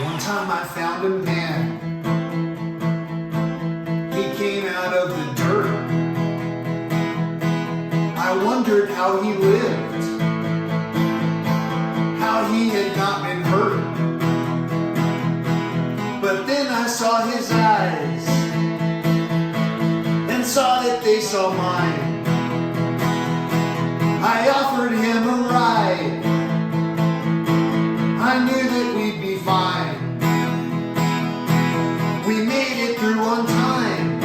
One time I found a man. He came out of the dirt. I wondered how he lived, how he had not been hurt. But then I saw his eyes and saw that they saw mine. I offered him a ride. I knew that we'd be fine. We made it through on time,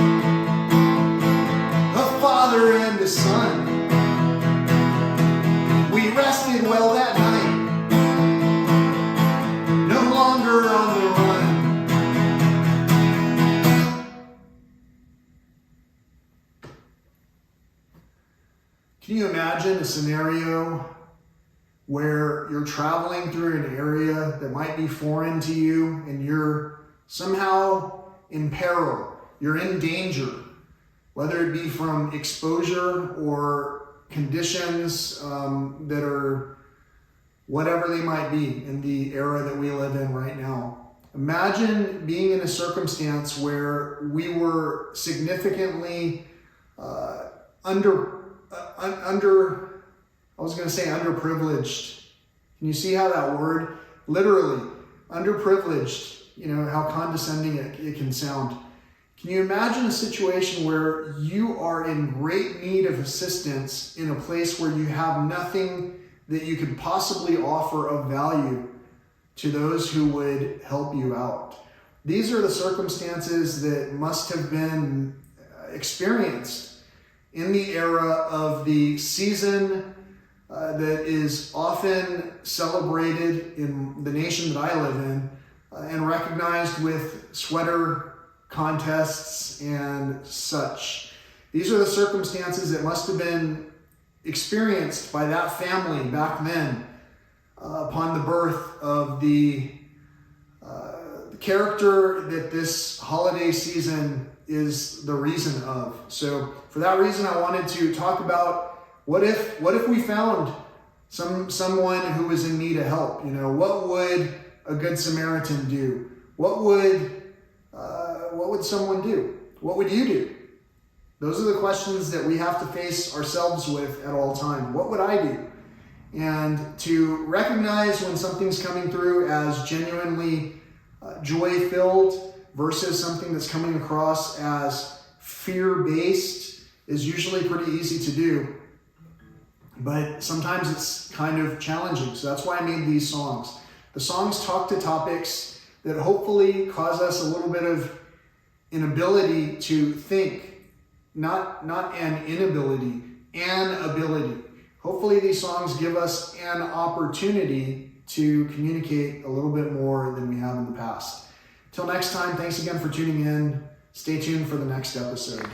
a father and a son. We rested well that night, no longer on the run. Can you imagine a scenario where you're traveling through an area that might be foreign to you and you're somehow in peril, you're in danger, whether it be from exposure or conditions that are whatever they might be in the era that we live in right now. Imagine being in a circumstance where we were significantly underprivileged. Can you see how that word, literally, underprivileged, how condescending it can sound. Can you imagine a situation where you are in great need of assistance in a place where you have nothing that you could possibly offer of value to those who would help you out? These are the circumstances that must have been experienced in the era of the season that is often celebrated in the nation that I live in and recognized with sweater contests and such. These are the circumstances that must have been experienced by that family back then upon the birth of the character that this holiday season is the reason of. So for that reason, I wanted to talk about what if we found someone who was in need of help? What would a good Samaritan do? What would someone do? What would you do? Those are the questions that we have to face ourselves with at all time. What would I do? And to recognize when something's coming through as genuinely joy-filled versus something that's coming across as fear-based is usually pretty easy to do. But sometimes it's kind of challenging. So that's why I made these songs. The songs talk to topics that hopefully cause us a little bit of an ability to think. Not an inability, an ability. Hopefully these songs give us an opportunity to communicate a little bit more than we have in the past. Till next time, thanks again for tuning in. Stay tuned for the next episode.